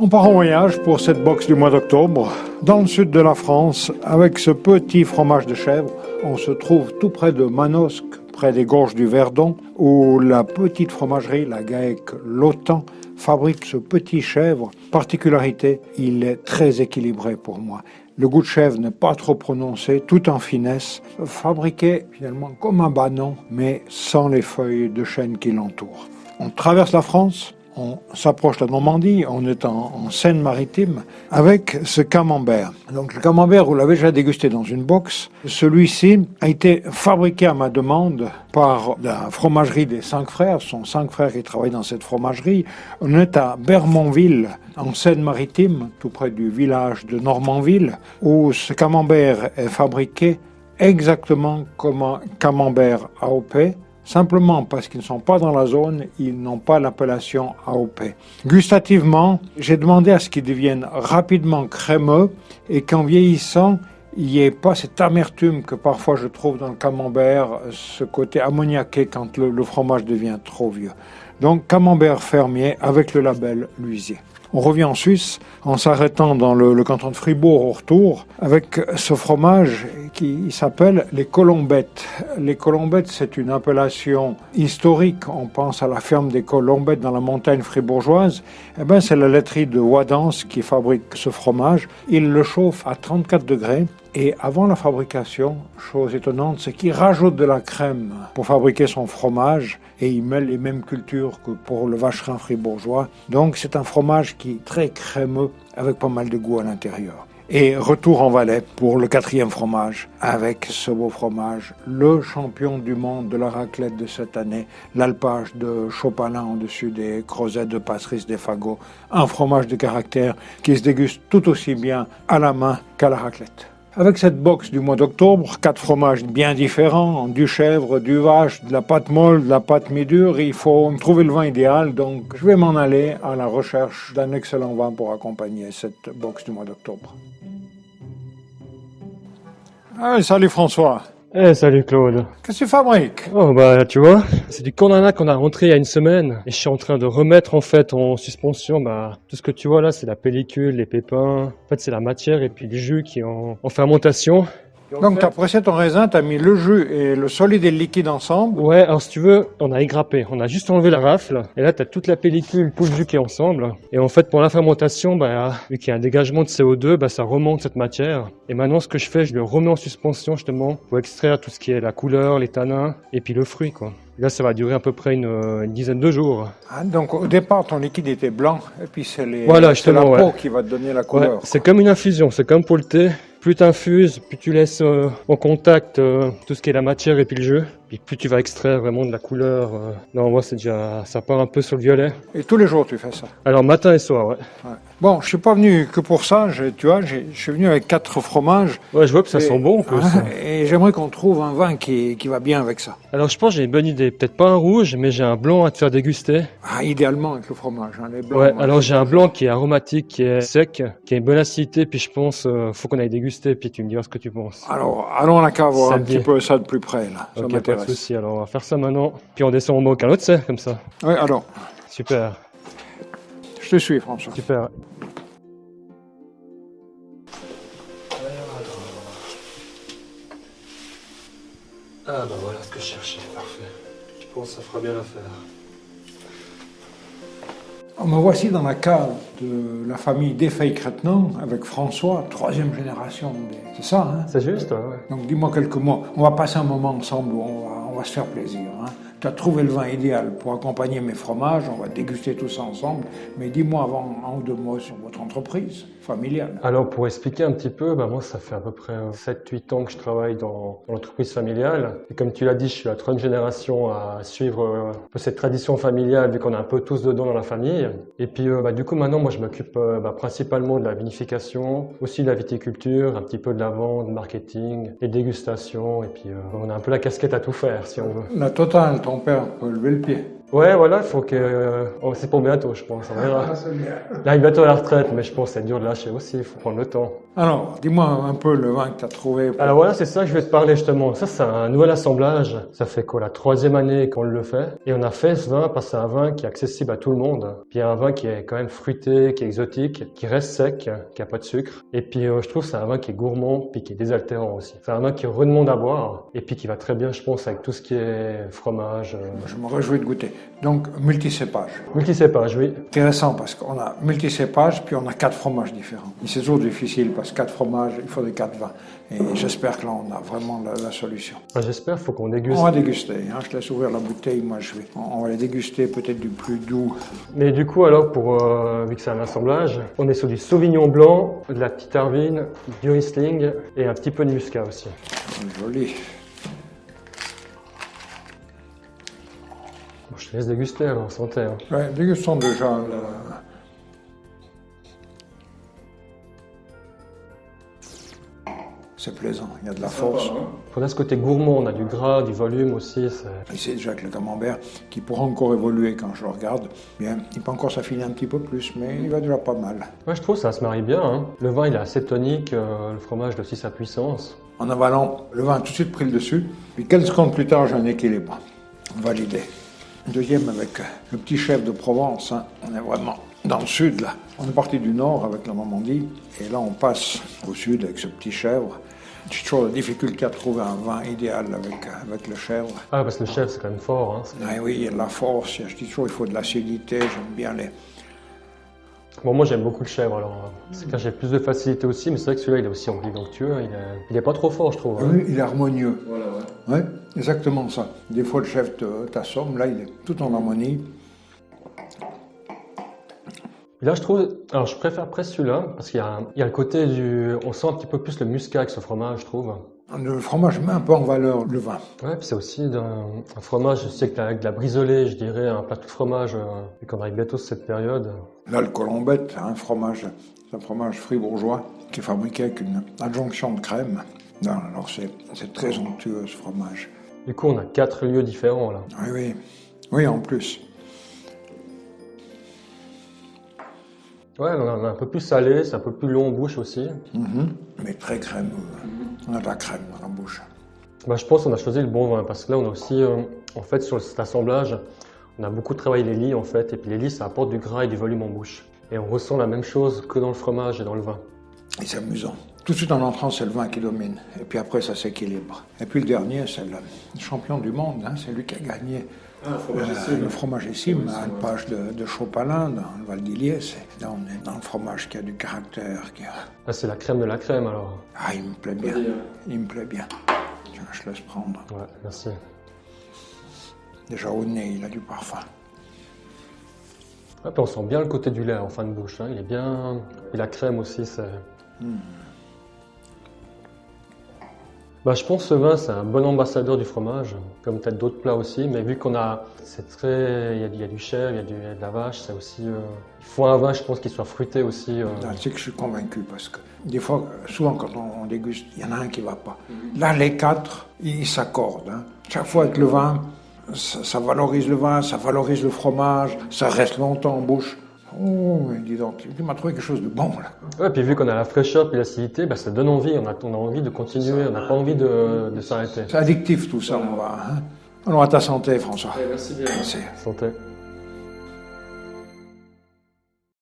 On part en voyage pour cette boxe du mois d'octobre, dans le sud de la France, avec ce petit fromage de chèvre. On se trouve tout près de Manosque, près des gorges du Verdon, où la petite fromagerie, la GAEC Lotan, fabrique ce petit chèvre. Particularité, il est très équilibré pour moi. Le goût de chèvre n'est pas trop prononcé, tout en finesse, fabriqué finalement comme un banon, mais sans les feuilles de chêne qui l'entourent. On traverse la France. On s'approche de la Normandie, on est en Seine-Maritime, avec ce camembert. Donc le camembert, vous l'avez déjà dégusté dans une box. Celui-ci a été fabriqué à ma demande par la fromagerie des 5 frères. Ce sont 5 frères qui travaillent dans cette fromagerie. On est à Bermonville, en Seine-Maritime, tout près du village de Normanville, où ce camembert est fabriqué exactement comme un camembert AOP. Simplement parce qu'ils ne sont pas dans la zone, ils n'ont pas l'appellation AOP. Gustativement, j'ai demandé à ce qu'ils deviennent rapidement crémeux et qu'en vieillissant, il n'y ait pas cette amertume que parfois je trouve dans le camembert, ce côté ammoniaqué quand le fromage devient trop vieux. Donc camembert fermier avec le label Luisier. On revient en Suisse en s'arrêtant dans le canton de Fribourg au retour avec ce fromage qui s'appelle les Colombettes. Les Colombettes, c'est une appellation historique. On pense à la ferme des Colombettes dans la montagne fribourgeoise. Eh bien, c'est la laiterie de Wadance qui fabrique ce fromage. Il le chauffe à 34 degrés. Et avant la fabrication, chose étonnante, c'est qu'il rajoute de la crème pour fabriquer son fromage et il met les mêmes cultures que pour le vacherin fribourgeois. Donc c'est un fromage qui est très crémeux avec pas mal de goût à l'intérieur. Et retour en Valais pour le 4e fromage avec ce beau fromage, le champion du monde de la raclette de cette année, l'alpage de Chopalin au-dessus des crozets de Patrice Desfagots, un fromage de caractère qui se déguste tout aussi bien à la main qu'à la raclette. Avec cette box du mois d'octobre, 4 fromages bien différents, du chèvre, du vache, de la pâte molle, de la pâte mi-dure, il faut trouver le vin idéal, donc je vais m'en aller à la recherche d'un excellent vin pour accompagner cette box du mois d'octobre. Ah, salut François. Salut Claude. Qu'est-ce que tu fabriques? Oh bah tu vois, c'est du Cornana qu'on a rentré il y a une semaine et je suis en train de remettre en fait en suspension tout ce que tu vois là, c'est la pellicule, les pépins, en fait c'est la matière et puis le jus qui est en fermentation. Donc tu as pressé ton raisin, tu as mis le jus et le solide et le liquide ensemble. Ouais, alors si tu veux, on a égrappé, on a juste enlevé la rafle et là tu as toute la pellicule, tout le jus qui est ensemble. Et en fait pour la fermentation, vu qu'il y a un dégagement de CO2, ça remonte cette matière. Et maintenant ce que je fais, je le remets en suspension justement pour extraire tout ce qui est la couleur, les tanins et puis le fruit quoi. Et là ça va durer à peu près une dizaine de jours. Ah, donc au départ ton liquide était blanc et puis c'est la peau qui va te donner la couleur. Ouais, c'est comme une infusion, c'est comme pour le thé. Plus tu infuses, plus tu laisses en contact tout ce qui est la matière et puis le jus, puis plus tu vas extraire vraiment de la couleur. Non, moi c'est déjà, ça part un peu sur le violet. Et tous les jours tu fais ça? Alors matin et soir, ouais. Bon, je suis pas venu que pour ça, tu vois, je suis venu avec 4 fromages. Ouais, je vois que ça sent bon en plus. Et j'aimerais qu'on trouve un vin qui va bien avec ça. Alors je pense que j'ai une bonne idée, peut-être pas un rouge, mais j'ai un blanc à te faire déguster. Ah, idéalement avec le fromage, hein, les blancs. Ouais, alors j'ai un blanc qui est aromatique, qui est sec, qui a une bonne acidité, puis je pense faut qu'on aille déguster, puis tu me diras ce que tu penses. Alors, allons à la cave voir un petit peu ça de plus près, là. Ça Ok, m'intéresse. pas de souci, alors on va faire ça maintenant, puis on descend en boc à l'autre, c'est comme ça. Oui, alors. Super. Je te suis, François. Super. Ah bah voilà ce que je cherchais, parfait. Je pense que ça fera bien l'affaire. Me voici dans la cave de la famille Desfeil-Crétenan avec François, 3e génération. C'est ça, hein? C'est juste, ouais. Donc dis-moi quelques mots. On va passer un moment ensemble où on va se faire plaisir. Hein? Tu as trouvé le vin idéal pour accompagner mes fromages, on va déguster tout ça ensemble. Mais dis-moi avant un ou deux mots sur votre entreprise familiale. Alors pour expliquer un petit peu, moi ça fait à peu près 7-8 ans que je travaille dans l'entreprise familiale. Et comme tu l'as dit, je suis la 3e génération à suivre cette tradition familiale vu qu'on est un peu tous dedans dans la famille. Et puis du coup maintenant moi je m'occupe principalement de la vinification, aussi de la viticulture, un petit peu de la vente, marketing, et dégustation. Et puis on a un peu la casquette à tout faire si on veut. La totale, ton père peut lever le pied. Ouais, voilà, il faut que... oh, c'est pour bientôt, je pense, on verra. Là, il est bientôt à la retraite, mais je pense que c'est dur de lâcher aussi, il faut prendre le temps. Alors, dis-moi un peu le vin que tu as trouvé. Alors voilà, c'est ça que je vais te parler justement. Ça, c'est un nouvel assemblage. Ça fait quoi, la 3e année qu'on le fait. Et on a fait ce vin parce que c'est un vin qui est accessible à tout le monde. Puis un vin qui est quand même fruité, qui est exotique, qui reste sec, qui a pas de sucre. Et puis je trouve que c'est un vin qui est gourmand, puis qui est désaltérant aussi. C'est un vin qui redemande à boire, et puis qui va très bien, je pense, avec tout ce qui est fromage. Je me réjouis de goûter. Donc, multicépage. Multicépage, oui. Intéressant parce qu'on a multicépage, puis on a 4 fromages différents. Et c'est toujours difficile parce que 4 fromages, il faut des 4 vins. Et j'espère que là, on a vraiment la solution. J'espère, faut qu'on déguste. On va déguster. Hein. Je te laisse ouvrir la bouteille. Moi, on va les déguster peut-être du plus doux. Mais du coup, alors, vu que c'est un assemblage, on est sur du Sauvignon blanc, de la petite Arvine, du Riesling et un petit peu de Muscat aussi. Joli. Bon, je te laisse déguster alors, santé. Hein. Ouais, dégustons déjà. C'est plaisant, il y a de la force. On a ce côté gourmand, on a du gras, du volume aussi. Et c'est déjà que le camembert, qui pourra encore évoluer quand je le regarde, bien, il peut encore s'affiner un petit peu plus, mais il va déjà pas mal. Ouais, je trouve que ça se marie bien. Hein. Le vin, il est assez tonique, le fromage a aussi sa puissance. En avalant, le vin a tout de suite pris le dessus, puis quelques secondes plus tard, j'ai un équilibre. Validé. Deuxième avec le petit chef de Provence, hein. On est vraiment dans le sud là. On est parti du nord avec la Normandie, et là on passe au sud avec ce petit chèvre. J'ai toujours la difficulté à trouver un vin idéal avec le chèvre. Ah, parce que le chèvre, c'est quand même fort. Hein. Ah oui, il y a de la force, je dis toujours il faut de l'acidité, j'aime bien les... Bon, moi j'aime beaucoup le chèvre, alors c'est que j'ai plus de facilité aussi, mais c'est vrai que celui-là il est aussi onctueux, il est pas trop fort je trouve. Hein. Oui, il est harmonieux. Voilà, ouais. Ouais, exactement ça. Des fois le chèvre t'assomme, là il est tout en harmonie. Et là je trouve, alors je préfère presque celui-là, parce qu'il y a le côté on sent un petit peu plus le muscat avec ce fromage je trouve. Le fromage met un peu en valeur le vin. Ouais, puis c'est aussi un fromage, je sais que avec de la bриsolée, je dirais, un plateau de fromage, et qu'on arrive bientôt sur cette période. Là, le colombette, c'est un fromage fribourgeois qui est fabriqué avec une adjonction de crème. Non, alors c'est très onctueux ce fromage. Du coup, on a 4 lieux différents là. Oui, oui. Oui, en plus. Ouais, on a un peu plus salé, c'est un peu plus long en bouche aussi. Mais très crémeux. On a de la crème dans la bouche. Bah, je pense qu'on a choisi le bon vin, parce que là, on a aussi, en fait, sur cet assemblage, on a beaucoup travaillé les lies en fait, et puis les lies, ça apporte du gras et du volume en bouche. Et on ressent la même chose que dans le fromage et dans le vin. Et c'est amusant. Tout de suite en entrant, c'est le vin qui domine. Et puis après, ça s'équilibre. Et puis le dernier, c'est le champion du monde. Hein, c'est lui qui a gagné le fromagissime, à Alpage de Chopalin, dans le Val d'Illiers. Là, on est dans le fromage qui a du caractère. Ah, c'est la crème de la crème alors. Ah, il me plaît bien. Il me plaît bien. Tiens, je laisse prendre. Ouais, merci. Déjà au nez, il a du parfum. Ouais, puis on sent bien le côté du lait en fin de bouche. Hein. Il est bien. Et la crème aussi, c'est. Bah, je pense que ce vin, c'est un bon ambassadeur du fromage, comme peut-être d'autres plats aussi, mais vu qu'on a, c'est très, il y a du chèvre, il y a de la vache, c'est aussi, il faut un vin, je pense, qui soit fruité aussi. C'est que je suis convaincu, parce que des fois, souvent quand on déguste, il y en a un qui ne va pas. Là, les 4, ils s'accordent. Hein. Chaque fois avec le vin, ça valorise le vin, ça valorise le fromage, ça reste longtemps en bouche. Oh, dis donc, tu m'as trouvé quelque chose de bon, là. Ouais, puis vu qu'on a la fraîcheur et l'acidité, bah, ça donne envie, on a envie de continuer, on n'a pas envie de s'arrêter. C'est addictif tout ça, on va. Hein. Alors à ta santé, François. Merci bien. Merci. Santé.